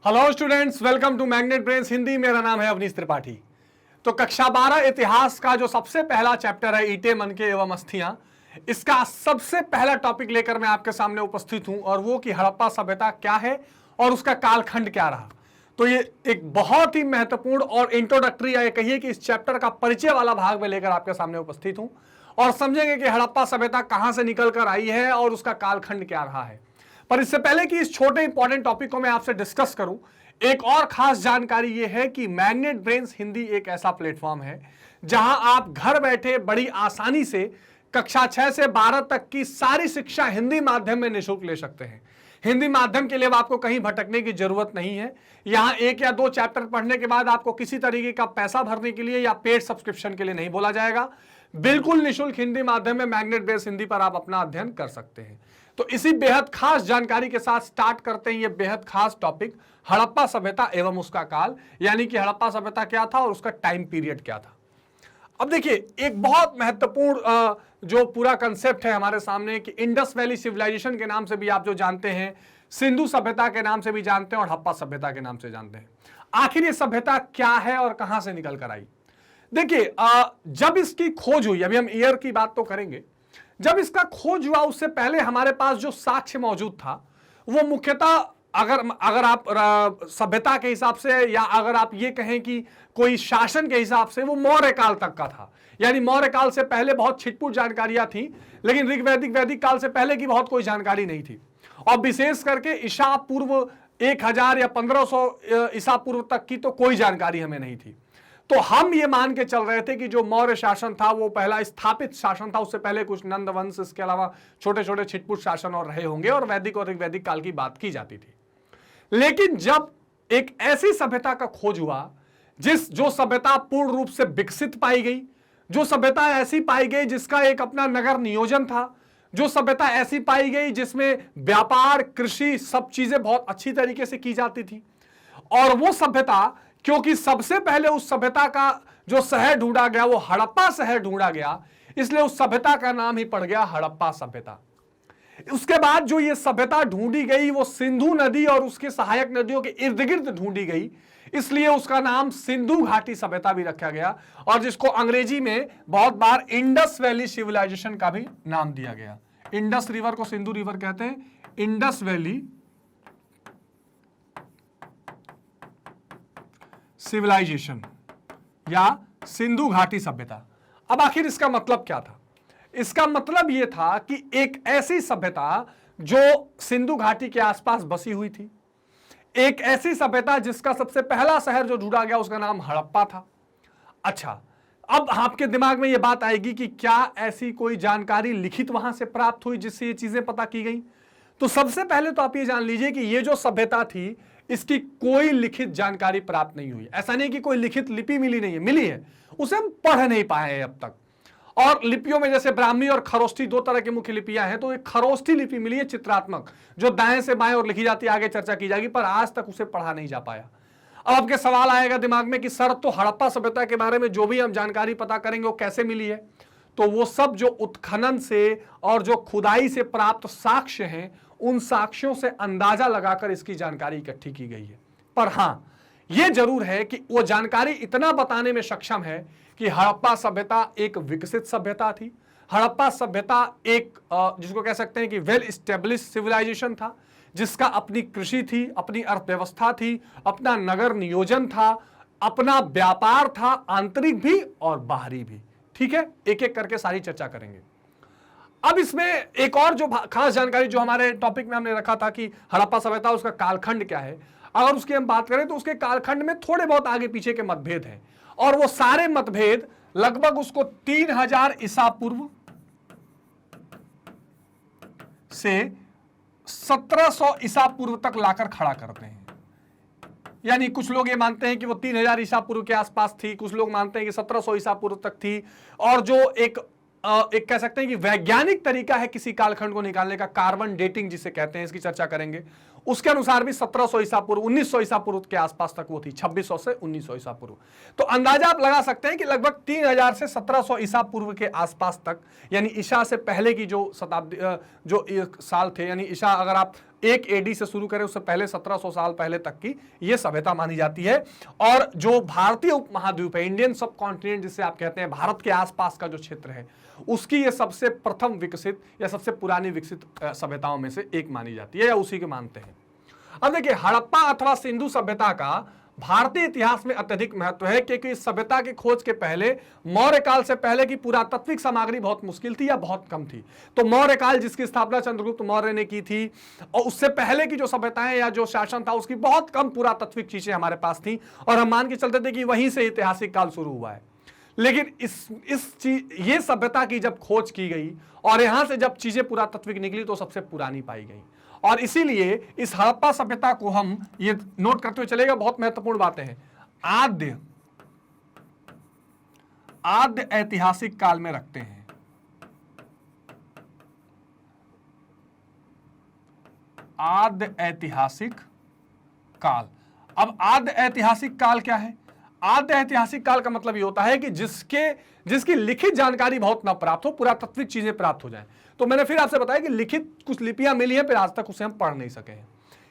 Hello students, welcome to Magnet Brains Hindi. मेरा नाम है अवनीश त्रिपाठी। तो कक्षा 12 इतिहास का जो सबसे पहला चैप्टर है ईंटें मनके एवं अस्थियां, इसका सबसे पहला टॉपिक लेकर मैं आपके सामने उपस्थित हूं, और वो कि हड़प्पा सभ्यता क्या है और उसका कालखंड क्या रहा। तो ये एक बहुत ही महत्वपूर्ण और इंट्रोडक्टरी या कहिए कि इस चैप्टर का परिचय वाला भाग में लेकर आपके सामने उपस्थित हूं, और समझेंगे कि हड़प्पा सभ्यता कहां से निकल कर आई है और उसका कालखंड क्या रहा है। पर इससे पहले कि इस छोटे इंपॉर्टेंट टॉपिक को मैं आपसे डिस्कस करूं, एक और खास जानकारी यह है कि मैग्नेट ब्रेन्स हिंदी एक ऐसा प्लेटफॉर्म है जहां आप घर बैठे बड़ी आसानी से कक्षा 6 से 12 तक की सारी शिक्षा हिंदी माध्यम में निःशुल्क ले सकते हैं। हिंदी माध्यम के लिए आपको कहीं भटकने की जरूरत नहीं है। यहां 1 या 2 चैप्टर पढ़ने के बाद आपको किसी तरीके का पैसा भरने के लिए या पेड सब्सक्रिप्शन के लिए नहीं बोला जाएगा। बिल्कुल निःशुल्क हिंदी माध्यम में मैग्नेट ब्रेन्स हिंदी पर आप अपना अध्ययन कर सकते हैं। तो इसी बेहद खास जानकारी के साथ स्टार्ट करते हैं ये बेहद खास टॉपिक, हड़प्पा सभ्यता एवं उसका काल, यानी कि हड़प्पा सभ्यता क्या था और उसका टाइम पीरियड क्या था। अब देखिए, एक बहुत महत्वपूर्ण जो पूरा कंसेप्ट है हमारे सामने कि इंडस वैली सिविलाइजेशन के नाम से भी आप जो जानते हैं, सिंधु सभ्यता के नाम से भी जानते हैं और हड़प्पा सभ्यता के नाम से जानते हैं। आखिर ये सभ्यता क्या है और कहां से निकल कर आई। देखिए, जब इसकी खोज हुई, अभी हम ईयर की बात तो करेंगे, जब इसका खोज हुआ उससे पहले हमारे पास जो साक्ष्य मौजूद था वो मुख्यतः अगर आप सभ्यता के हिसाब से या अगर आप ये कहें कि कोई शासन के हिसाब से, वो मौर्य काल तक का था। यानी मौर्य काल से पहले बहुत छिटपुट जानकारियां थी, लेकिन ऋग्वैदिक वैदिक काल से पहले की बहुत कोई जानकारी नहीं थी। और विशेष करके ईसा पूर्व 1000 या 1500 ईसा पूर्व तक की तो कोई जानकारी हमें नहीं थी। तो हम ये मान के चल रहे थे कि जो मौर्य शासन था वो पहला स्थापित शासन था, उससे पहले कुछ नंद वंश, इसके अलावा छोटे छोटे छिटपुट शासन और रहे होंगे, और वैदिक और ऋग्वैदिक काल की बात की जाती थी। लेकिन जब एक ऐसी सभ्यता का खोज हुआ जो सभ्यता पूर्ण रूप से विकसित पाई गई, जो सभ्यता ऐसी पाई गई जिसका एक अपना नगर नियोजन था, जो सभ्यता ऐसी पाई गई जिसमें व्यापार, कृषि, सब चीजें बहुत अच्छी तरीके से की जाती थी, और वो सभ्यता, क्योंकि सबसे पहले उस सभ्यता का जो शहर ढूंढा गया वो हड़प्पा शहर ढूंढा गया, इसलिए उस सभ्यता का नाम ही पड़ गया हड़प्पा सभ्यता। उसके बाद जो ये सभ्यता ढूंढी गई वो सिंधु नदी और उसके सहायक नदियों के इर्द गिर्द ढूंढी गई, इसलिए उसका नाम सिंधु घाटी सभ्यता भी रखा गया, और जिसको अंग्रेजी में बहुत बार इंडस वैली सिविलाइजेशन का भी नाम दिया गया। इंडस रिवर को सिंधु रिवर कहते हैं, इंडस वैली सिविलाइजेशन या सिंधु घाटी सभ्यता। अब आखिर इसका मतलब क्या था? इसका मतलब यह था कि एक ऐसी सभ्यता जो सिंधु घाटी के आसपास बसी हुई थी, एक ऐसी सभ्यता जिसका सबसे पहला शहर जो ढूंढा गया उसका नाम हड़प्पा था। अच्छा, अब आपके दिमाग में यह बात आएगी कि क्या ऐसी कोई जानकारी लिखित वहां से प्राप्त हुई जिससे ये चीजें पता की गई? तो सबसे पहले तो आप ये जान लीजिए कि ये जो सभ्यता थी इसकी कोई लिखित जानकारी प्राप्त नहीं हुई। ऐसा नहीं कि कोई लिखित लिपि मिली नहीं है, मिली है, उसे हम पढ़ नहीं पाए हैं अब तक। और लिपियों में जैसे ब्राह्मी और खरोष्ठी 2 तरह की मुख्य लिपियां हैं, तो एक खरोष्ठी लिपि मिली है चित्रात्मक, जो दाएं से बाएं और लिखी जाती है, आगे चर्चा की जाएगी, पर आज तक उसे पढ़ा नहीं जा पाया। अब आपके सवाल आएगा दिमाग में कि सर, तो हड़प्पा सभ्यता के बारे में जो भी हम जानकारी पता करेंगे वो कैसे मिली है? तो वो सब जो उत्खनन से और जो खुदाई से प्राप्त साक्ष्य हैं, उन साक्ष्यों से अंदाजा लगाकर इसकी जानकारी इकट्ठी की गई है। पर हां, यह जरूर है कि वो जानकारी इतना बताने में सक्षम है कि हड़प्पा सभ्यता एक विकसित सभ्यता थी। हड़प्पा सभ्यता एक जिसको कह सकते हैं कि वेल एस्टेब्लिश सिविलाइजेशन था, जिसका अपनी कृषि थी, अपनी अर्थव्यवस्था थी, अपना नगर नियोजन था, अपना व्यापार था, आंतरिक भी और बाहरी भी। ठीक है, एक एक करके सारी चर्चा करेंगे। अब इसमें एक और जो खास जानकारी जो हमारे टॉपिक में हमने रखा था कि हड़प्पा सभ्यता, उसका कालखंड क्या है, अगर उसकी हम बात करें तो उसके कालखंड में थोड़े बहुत आगे पीछे के मतभेद हैं, और वो सारे मतभेद लगभग उसको 3000 ईसा पूर्व से 1700 ईसा पूर्व तक लाकर खड़ा करते हैं। यानी कुछ लोग ये मानते हैं कि वो 3000 ईसा पूर्व के आसपास थी, कुछ लोग मानते हैं कि 1700 ईसा पूर्व तक थी, और जो एक कह सकते हैं कि वैज्ञानिक तरीका है किसी कालखंड को निकालने का, कार्बन डेटिंग जिसे कहते हैं, इसकी चर्चा करेंगे, उसके अनुसार भी 1700 ईसा पूर्व 1900 ईसा पूर्व के आसपास तक वो थी, 2600 से 1900 ईसा पूर्व। तो अंदाजा आप लगा सकते हैं कि लगभग 3000 से 1700 ईसा पूर्व के आसपास तक, यानी ईसा से पहले की जो शताब्दी जो साल थे, यानी ईसा अगर आप 1 एडी से शुरू करें उससे पहले 1700 साल पहले तक की ये सभ्यता मानी जाती है। और जो भारतीय उपमहाद्वीप है, इंडियन सब कॉन्टिनेंट जिसे आप कहते हैं, भारत के आसपास का जो क्षेत्र है, उसकी ये सबसे प्रथम विकसित या सबसे पुरानी विकसित सभ्यताओं में से एक मानी जाती है, या उसी के मानते हैं। अब देखिए, हड़प्पा अथवा सिंधु सभ्यता का भारतीय इतिहास में अत्यधिक महत्व है, क्योंकि इस सभ्यता की खोज के पहले, मौर्य काल से पहले की पुरातात्विक सामग्री बहुत मुश्किल थी या बहुत कम थी। तो मौर्य काल, जिसकी स्थापना चंद्रगुप्त मौर्य ने की थी, और उससे पहले की जो सभ्यताएं या जो शासन था उसकी बहुत कम पुरातात्विक चीजें हमारे पास थी, और हम मान के चलते थे कि वहीं से ऐतिहासिक काल शुरू हुआ है। लेकिन ये सभ्यता की जब खोज की गई और यहां से जब चीजें पुरातात्विक निकली तो सबसे पुरानी पाई गई, और इसीलिए इस हड़प्पा सभ्यता को हम ये नोट करते हुए चलेगा, बहुत महत्वपूर्ण बातें हैं, आद्य ऐतिहासिक काल में रखते हैं। आद्य ऐतिहासिक काल। अब आद्य ऐतिहासिक काल क्या है? आद्य ऐतिहासिक काल का मतलब ये होता है कि जिसकी लिखित जानकारी बहुत न प्राप्त हो, पुरातात्विक चीजें प्राप्त हो जाएं। तो मैंने फिर आपसे बताया कि लिखित कुछ लिपियां मिली हैं, फिर आज तक उसे हम पढ़ नहीं सके हैं।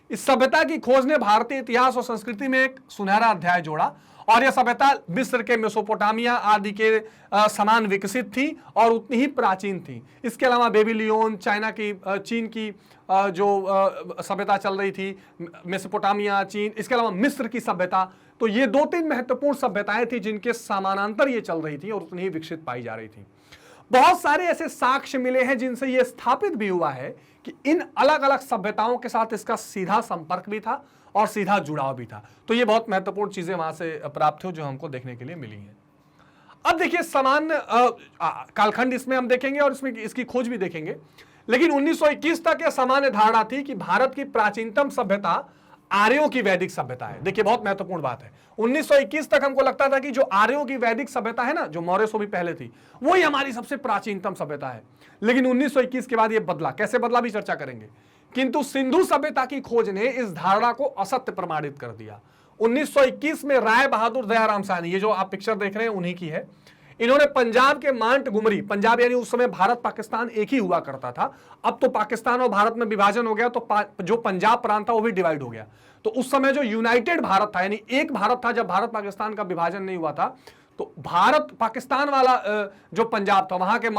इस सभ्यता की खोज ने भारतीय इतिहास और संस्कृति में एक सुनहरा अध्याय जोड़ा, और यह सभ्यता मिस्र के मेसोपोटामिया आदि के समान विकसित थी और उतनी ही प्राचीन थी। इसके अलावा बेबीलोन, चाइना की, चीन की जो सभ्यता चल रही थी, मेसोपोटामिया, चीन, इसके अलावा मिस्र की सभ्यता, तो ये 2-3 महत्वपूर्ण सभ्यताएं थी जिनके समानांतर ये चल रही थी और उतनी ही विकसित पाई जा रही थी। बहुत सारे ऐसे साक्ष्य मिले हैं जिनसे यह स्थापित भी हुआ है कि इन अलग अलग सभ्यताओं के साथ इसका सीधा संपर्क भी था और सीधा जुड़ाव भी था। तो ये बहुत महत्वपूर्ण चीजें वहां से प्राप्त हो जो हमको देखने के लिए मिली हैं। अब देखिए, समान कालखंड इसमें हम देखेंगे और इसमें इसकी खोज भी देखेंगे, लेकिन 1921 तक यह सामान्य धारणा थी कि भारत की प्राचीनतम सभ्यता आर्यों की वैदिक सभ्यता है। देखिए, बहुत महत्वपूर्ण बात है, 1921 तक हमको लगता था कि जो आर्यों की वैदिक सभ्यता है ना, जो मौर्य से भी पहले थी, वही हमारी सबसे प्राचीनतम सभ्यता है। लेकिन 1921 के बाद यह बदला, कैसे बदला भी चर्चा करेंगे। किंतु सिंधु सभ्यता की खोज ने इस धारणा को असत्य प्रमाणित कर दिया। 1921 में राय बहादुर दयाराम साहनी, ये जो आप पिक्चर देख रहे हैं उन्हीं की है, इन्होंने पंजाब के मांटगुमरी, पंजाब यानी उस समय भारत पाकिस्तान एक ही हुआ करता था, अब तो पाकिस्तान और भारत में विभाजन हो गया, तो जो पंजाब प्रांत था वो भी डिवाइड हो गया। तो उस समय जो यूनाइटेड भारत था, यानी एक भारत था, जब भारत पाकिस्तान का विभाजन नहीं हुआ था, तो भारत पाकिस्तान वाला जो पंजाब था, वहां के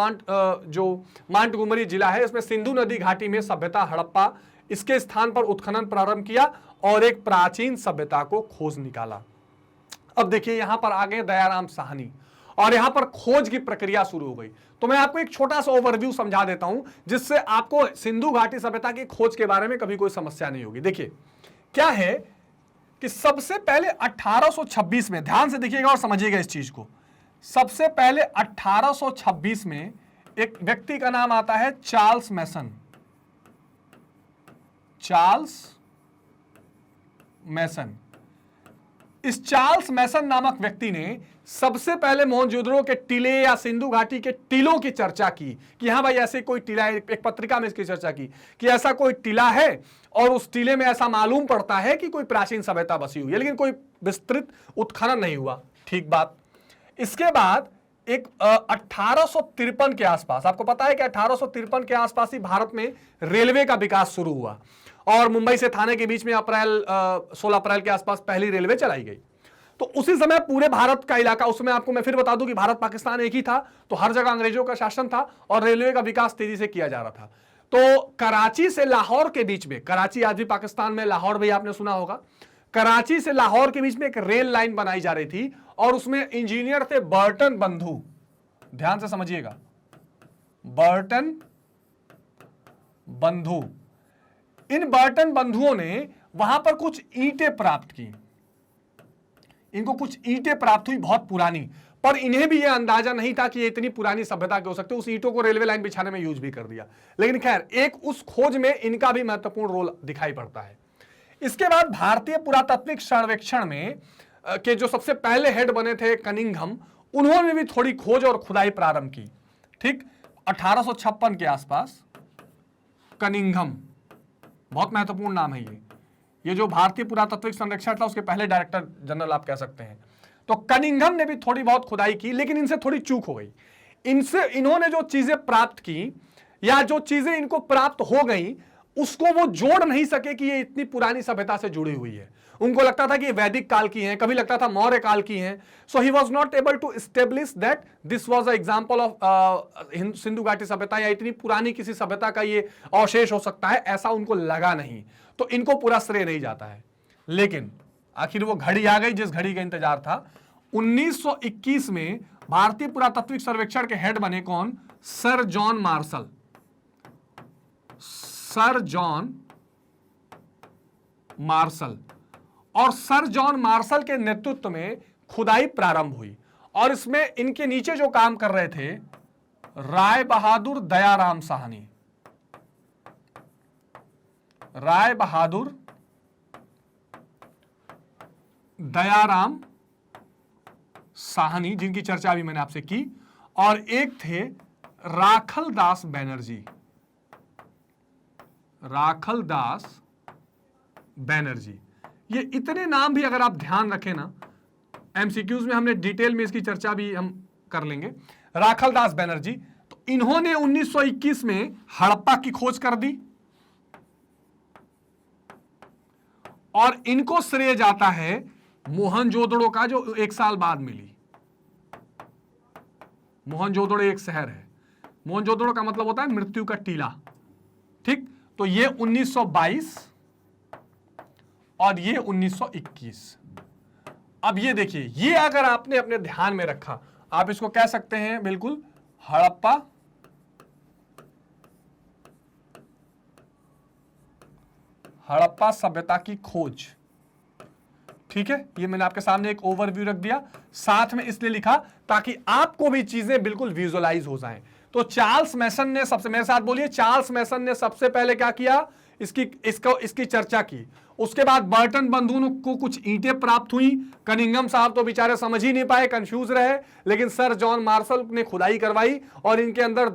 जो मांटगुमरी जिला है, इसमें सिंधु नदी घाटी में सभ्यता हड़प्पा, इसके स्थान पर उत्खनन प्रारंभ किया और एक प्राचीन सभ्यता को खोज निकाला। अब देखिए, यहां पर आ गए दयाराम साहनी और यहां पर खोज की प्रक्रिया शुरू हो गई। तो मैं आपको एक छोटा सा ओवरव्यू समझा देता हूं, जिससे आपको सिंधु घाटी सभ्यता की खोज के बारे में कभी कोई समस्या नहीं होगी। देखिए, क्या है कि सबसे पहले 1826 में, ध्यान से देखिएगा और समझिएगा इस चीज को, सबसे पहले 1826 में एक व्यक्ति का नाम आता है चार्ल्स मैसन। चार्ल्स मैसन, इस चार्ल्स मैसन नामक व्यक्ति ने सबसे पहले मोहनजोदड़ो के टीले या सिंधु घाटी के टीलों की चर्चा की कि हाँ भाई ऐसे कोई टीला है। एक पत्रिका में इसकी चर्चा की कि ऐसा कोई टीला है और उस टीले में ऐसा मालूम पड़ता है कि कोई प्राचीन सभ्यता बसी हुई है, लेकिन कोई विस्तृत उत्खनन नहीं हुआ। ठीक बात। इसके बाद एक 1853 के आसपास, आपको पता है कि 1853 के आसपास ही भारत में रेलवे का विकास शुरू हुआ और मुंबई से थाने के बीच में 16 अप्रैल के आसपास पहली रेलवे चलाई गई। तो उसी समय पूरे भारत का इलाका, उसमें आपको मैं फिर बता दूं कि भारत पाकिस्तान एक ही था, तो हर जगह अंग्रेजों का शासन था और रेलवे का विकास तेजी से किया जा रहा था। तो कराची से लाहौर के बीच में, कराची आज भी पाकिस्तान में, लाहौर भी आपने सुना होगा, कराची से लाहौर के बीच में एक रेल लाइन बनाई जा रही थी और उसमें इंजीनियर थे बर्टन बंधु। ध्यान से समझिएगा, बर्टन बंधु। इन बर्टन बंधुओं ने वहां पर कुछ ईंटें प्राप्त की, इनको कुछ ईंटें प्राप्त हुई बहुत पुरानी, पर इन्हें भी यह अंदाजा नहीं था कि ये इतनी पुरानी सभ्यता के हो सकते। उस ईंटों को रेलवे लाइन बिछाने में यूज भी कर दिया, लेकिन खैर एक उस खोज में इनका भी महत्वपूर्ण रोल दिखाई पड़ता है। इसके बाद भारतीय पुरातात्विक सर्वेक्षण में के जो सबसे पहले हेड बने थे कनिंघम, उन्होंने भी थोड़ी खोज और खुदाई प्रारंभ की। ठीक, 1856 के आसपास कनिंघम, बहुत महत्वपूर्ण नाम है ये, ये जो भारतीय पुरातत्विक सर्वेक्षण था उसके पहले डायरेक्टर जनरल आप कह सकते हैं। तो कनिंघम ने भी थोड़ी बहुत खुदाई की, लेकिन इनसे थोड़ी चूक हो गई। इन्होंने जो चीजें प्राप्त की या जो चीजें इनको प्राप्त हो गई उसको वो जोड़ नहीं सके कि ये इतनी पुरानी सभ्यता से जुड़ी हुई है। उनको लगता था कि ये वैदिक काल की है, कभी लगता था मौर्य काल की है। So he was not able to establish that this was a example of Sindhu घाटी सभ्यता या इतनी पुरानी किसी सभ्यता का ये अवशेष हो सकता है, ऐसा उनको लगा नहीं। तो इनको पूरा श्रेय नहीं जाता है। लेकिन आखिर वो घड़ी आ गई जिस घड़ी का इंतजार था। 1921 में भारतीय पुरातत्विक सर्वेक्षण के हेड बने कौन? Sir John Marshall. Sir John Marshall. और सर जॉन मार्शल के नेतृत्व में खुदाई प्रारंभ हुई और इसमें इनके नीचे जो काम कर रहे थे राय बहादुर दयाराम साहनी। राय बहादुर दयाराम साहनी, जिनकी चर्चा भी मैंने आपसे की, और एक थे राखल दास बैनर्जी। राखल दास बैनर्जी। ये इतने नाम भी अगर आप ध्यान रखें ना, एमसीक्यूज में हमने डिटेल में इसकी चर्चा भी हम कर लेंगे। राखल दास बैनर्जी, तो इन्होंने 1921 में हड़प्पा की खोज कर दी और इनको श्रेय जाता है मोहनजोदड़ो का, जो 1 साल बाद मिली। मोहनजोदड़ो एक शहर है। मोहनजोदड़ो का मतलब होता है मृत्यु का टीला। ठीक, तो ये 1922 और ये 1921। अब ये देखिए, ये अगर आपने अपने ध्यान में रखा, आप इसको कह सकते हैं बिल्कुल हड़प्पा सभ्यता की खोज। ठीक है, ये मैंने आपके सामने एक ओवरव्यू रख दिया, साथ में इसलिए लिखा ताकि आपको भी चीजें बिल्कुल विजुअलाइज हो जाएं। तो चार्ल्स मैसन ने सबसे, मेरे साथ बोलिए, चार्ल्स मैसन ने सबसे पहले क्या किया? इसकी चर्चा की। उसके बाद बर्टन बंधु को कुछ ईंटें प्राप्त हुई। कनिंघम साहब तो बेचारे समझ ही नहीं पाए, कंफ्यूज रहे, लेकिन सर जॉन मार्शल ने खुदाई करवाई और इनके अंदर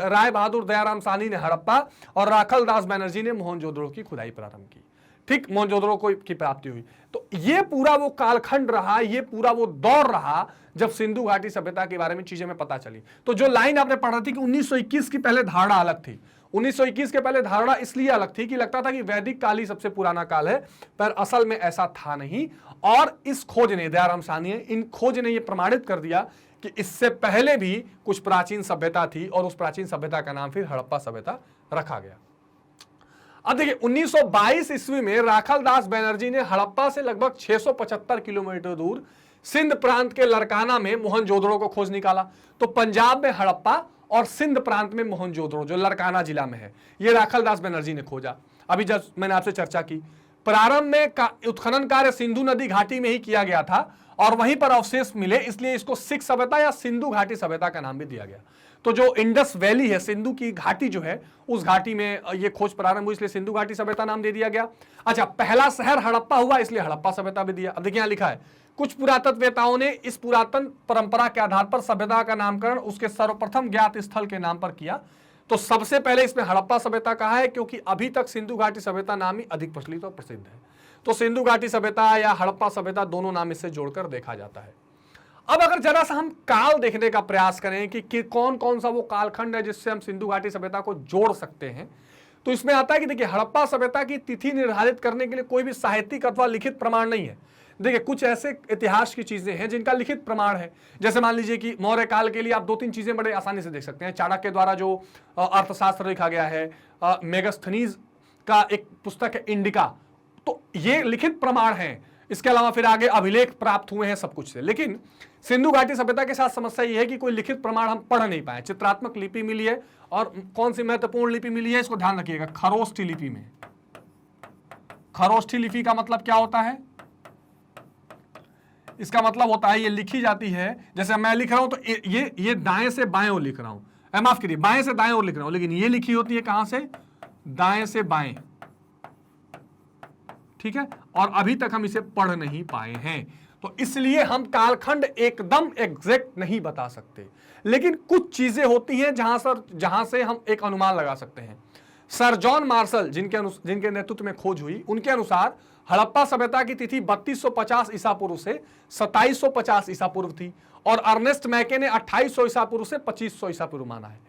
राय बहादुर दयाराम साहनी ने हड़प्पा और राखल दास बैनर्जी ने मोहनजोदड़ो की खुदाई प्रारंभ की। ठीक, मोहनजोदड़ो की प्राप्ति हुई। तो ये पूरा वो कालखंड रहा, ये पूरा वो दौर रहा जब सिंधु घाटी सभ्यता के बारे में चीजें में पता चली। तो जो लाइन आपने पढ़ा थी कि 1921 की पहले धारणा अलग थी। 1921 के पहले धारणा इसलिए अलग थी कि लगता था कि वैदिक काल ही सबसे पुराना काल है, पर असल में ऐसा था नहीं। और इस खोज ने, दयाराम साहनी, इन खोज ने यह प्रमाणित कर दिया कि इससे पहले भी कुछ प्राचीन सभ्यता थी और उस प्राचीन सभ्यता का नाम फिर हड़प्पा सभ्यता रखा गया। अब देखिए, 1922 ईस्वी में राखल दास बैनर्जी ने हड़प्पा से लगभग 675 किलोमीटर दूर सिंध प्रांत के लरकाना में मोहनजोदड़ो को खोज निकाला। तो पंजाब में हड़प्पा और सिंध प्रांत में मोहनजोदड़ो, जो लरकाना जिला में है, ये राखल दास बैनर्जी ने खोजा। अभी जब मैंने आपसे चर्चा की, प्रारंभ में उत्खनन कार्य सिंधु नदी घाटी में ही किया गया था और वहीं पर अवशेष मिले, इसलिए इसको सिख सभ्यता या सिंधु घाटी सभ्यता का नाम भी दिया गया। तो जो इंडस वैली है, सिंधु की घाटी जो है, उस घाटी में ये खोज प्रारंभ हुई, इसलिए सिंधु घाटी सभ्यता नाम दे दिया गया। अच्छा, पहला शहर हड़प्पा हुआ, इसलिए हड़प्पा सभ्यता भी दिया। अब देखिए, यहां लिखा है, कुछ पुरातत्ववेताओं ने इस पुरातन परंपरा के आधार पर सभ्यता का नामकरण उसके सर्वप्रथम ज्ञात स्थल के नाम पर किया। तो सबसे पहले इसमें हड़प्पा सभ्यता कहा है, क्योंकि अभी तक सिंधु घाटी सभ्यता नाम ही अधिक प्रचलित और प्रसिद्ध है। तो सिंधु घाटी सभ्यता या हड़प्पा सभ्यता, दोनों नाम इससे जोड़कर देखा जाता है। अब अगर जरा सा हम काल देखने का प्रयास करें कि कौन कौन सा वो कालखंड है जिससे हम सिंधु घाटी सभ्यता को जोड़ सकते हैं, तो इसमें आता है कि देखिए, हड़प्पा सभ्यता की तिथि निर्धारित करने के लिए कोई भी साहित्यिक अथवा लिखित प्रमाण नहीं है। देखिए, कुछ ऐसे इतिहास की चीजें हैं जिनका लिखित प्रमाण है। जैसे मान लीजिए कि मौर्य काल के लिए आप 2-3 चीजें बड़े आसानी से देख सकते हैं। चाणक्य द्वारा जो अर्थशास्त्र लिखा गया है, मेगास्थनीज का एक पुस्तक है इंडिका, तो ये लिखित प्रमाण है। इसके अलावा फिर आगे अभिलेख प्राप्त हुए हैं सब कुछ से। लेकिन सिंधु घाटी सभ्यता के साथ समस्या यह है कि कोई लिखित प्रमाण हम पढ़ नहीं पाए। चित्रात्मक लिपि मिली है, और कौन सी महत्वपूर्ण लिपि मिली है, इसको ध्यान रखिएगा, खरोष्ठी लिपि में। खरोष्ठी लिपि का मतलब क्या होता है? इसका मतलब होता है ये लिखी जाती है, जैसे मैं लिख रहा हूं तो ये दाएं से बाएं ओर लिख रहा हूं, माफ करिए, बाएं से दाएं ओर लिख रहा हूं, लेकिन ये लिखी होती है कहां से? दाएं से बाएं। ठीक है, और अभी तक हम इसे पढ़ नहीं पाए हैं, तो इसलिए हम कालखंड एकदम एग्जैक्ट नहीं बता सकते। लेकिन कुछ चीजें होती हैं जहां से हम एक अनुमान लगा सकते हैं। सर जॉन मार्शल, जिनके नेतृत्व में खोज हुई, उनके अनुसार हड़प्पा सभ्यता की तिथि 3250 ईसा पूर्व से 2750 ईसा पूर्व थी और अर्नेस्ट मैके ने 2800 ईसा पूर्व से 2500 ईसा पूर्व माना है।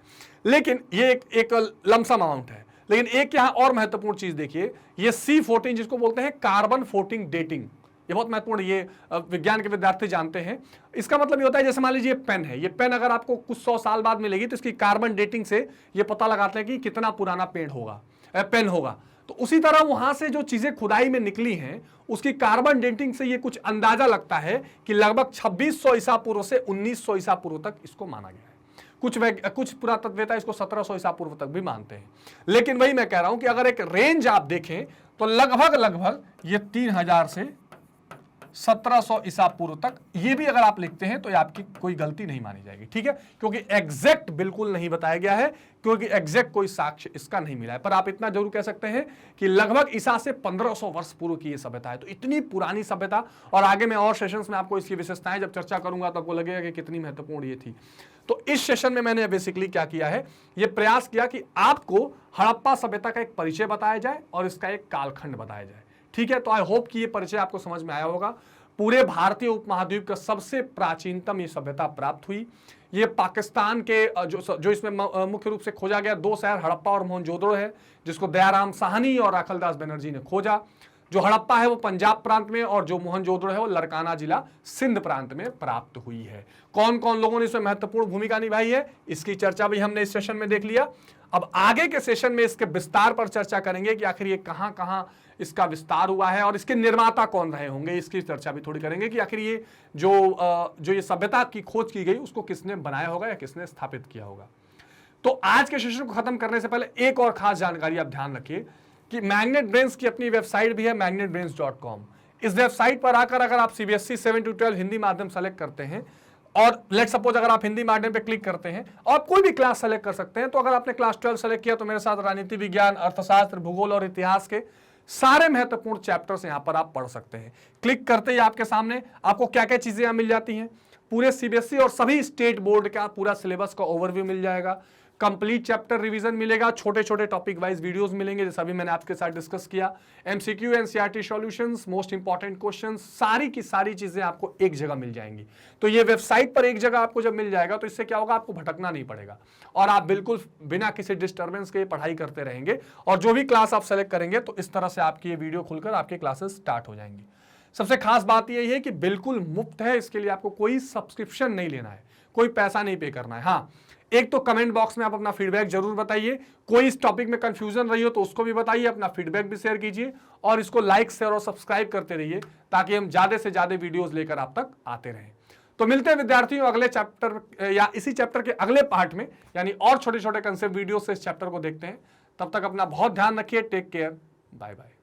लेकिन ये एक लमसम अमाउंट है। लेकिन एक यहाँ और महत्वपूर्ण चीज देखिए, ये C14 जिसको बोलते हैं कार्बन 14 डेटिंग, ये बहुत महत्वपूर्ण, ये विज्ञान के विद्यार्थी जानते हैं। इसका मतलब ये होता है, जैसे मान लीजिए पेन है, ये पेन अगर आपको कुछ 100 साल बाद मिलेगी तो इसकी कार्बन डेटिंग से ये पता लगाते हैं कि कितना पुराना पेन होगा। तो उसी तरह वहां से जो चीजें खुदाई में निकली हैं उसकी कार्बन डेटिंग से ये कुछ अंदाजा लगता है कि लगभग 2600 ईसा पूर्व से 1900 ईसा पूर्व तक इसको माना गया है। कुछ पुरातत्ववेत्ता इसको 1700 ईसा पूर्व तक भी मानते हैं। लेकिन वही मैं कह रहा हूं कि अगर एक रेंज आप देखें तो लगभग ये 3000 से 1700 ईसा पूर्व तक, ये भी अगर आप लिखते हैं तो ये आपकी कोई गलती नहीं मानी जाएगी, ठीक है, क्योंकि एग्जैक्ट बिल्कुल नहीं बताया गया है, क्योंकि एग्जैक्ट कोई साक्ष्य इसका नहीं मिला है। पर आप इतना जरूर कह सकते हैं कि लगभग ईसा से 1500 वर्ष पूर्व की ये सभ्यता है। तो इतनी पुरानी सभ्यता, और आगे मैं और सेशंस में आपको इसकी विशेषताएं जब चर्चा करूंगा तो आपको लगेगा कि कितनी महत्वपूर्ण ये थी। तो इस सेशन में मैंने बेसिकली क्या किया है, ये प्रयास किया कि आपको हड़प्पा सभ्यता का एक परिचय बताया जाए और इसका एक कालखंड बताया जाए, ठीक है। तो आई होप कि ये परिचय आपको समझ में आया होगा। पूरे भारतीय उपमहाद्वीप का सबसे प्राचीनतम ये सभ्यता प्राप्त हुई। ये पाकिस्तान के जो इसमें मुख्य रूप से खोजा गया 2 शहर हड़प्पा और मोहनजोदड़ो है, जिसको दयाराम साहनी और अखिलदास बनर्जी ने खोजा। जो हड़प्पा है वो पंजाब प्रांत में और जो मोहनजोदड़ो है वो लड़काना जिला सिंध प्रांत में प्राप्त हुई है। कौन कौन लोगों ने इसमें महत्वपूर्ण भूमिका निभाई है, इसकी चर्चा भी हमने इस सेशन में देख लिया। अब आगे के सेशन में इसके विस्तार पर चर्चा करेंगे कि आखिर ये कहां कहां इसका विस्तार हुआ है और इसके निर्माता कौन रहे होंगे, इसकी चर्चा भी थोड़ी करेंगे कि आखिर ये जो ये सभ्यता की खोज की गई उसको किसने बनाया होगा या किसने स्थापित किया होगा। तो आज के सेशन को खत्म करने से पहले एक और खास जानकारी आप ध्यान रखिए कि मैग्नेट ब्रेन्स की अपनी वेबसाइट भी है magnetbrains.com। इस वेबसाइट पर आकर अगर आप CBSE 7 to 12 हिंदी माध्यम सेलेक्ट करते हैं और लेट सपोज अगर आप हिंदी माध्यम पे क्लिक करते हैं और आप कोई भी क्लास सेलेक्ट कर सकते हैं, तो अगर आपने क्लास 12 सेलेक्ट किया तो मेरे साथ राजनीति विज्ञान, अर्थशास्त्र, भूगोल और इतिहास के सारे महत्वपूर्ण चैप्टर्स यहां पर आप पढ़ सकते हैं। क्लिक करते ही आपके सामने आपको क्या क्या चीजें यहां मिल जाती हैं, पूरे CBSE और सभी स्टेट बोर्ड का पूरा सिलेबस का ओवरव्यू मिल जाएगा, कंप्लीट चैप्टर रिवीजन मिलेगा, छोटे छोटे टॉपिक वाइज वीडियोस मिलेंगे जैसा अभी मैंने आपके साथ डिस्कस किया, MCQ NCERT solutions, most important questions, सारी की सारी चीजें आपको एक जगह मिल जाएंगी। तो ये वेबसाइट पर एक जगह आपको जब मिल जाएगा तो इससे क्या होगा, आपको भटकना नहीं पड़ेगा और आप बिल्कुल बिना किसी डिस्टर्बेंस के पढ़ाई करते रहेंगे और जो भी क्लास आप सेलेक्ट करेंगे तो इस तरह से आपकी ये वीडियो खुलकर आपकी क्लासेस स्टार्ट हो जाएंगी। सबसे खास बात यही है कि बिल्कुल मुफ्त है, इसके लिए आपको कोई सब्सक्रिप्शन नहीं लेना है, कोई पैसा नहीं पे करना है। हाँ, एक तो कमेंट बॉक्स में आप अपना फीडबैक जरूर बताइए, कोई इस टॉपिक में कंफ्यूजन रही हो तो उसको भी बताइए, अपना फीडबैक भी शेयर कीजिए और इसको लाइक शेयर और सब्सक्राइब करते रहिए ताकि हम ज्यादा से ज्यादा वीडियोस लेकर आप तक आते रहें। तो मिलते हैं विद्यार्थियों अगले चैप्टर या इसी चैप्टर के अगले पार्ट में, यानी और छोटे छोटे कंसेप्ट वीडियो से इस चैप्टर को देखते हैं। तब तक अपना बहुत ध्यान रखिए, टेक केयर, बाय बाय।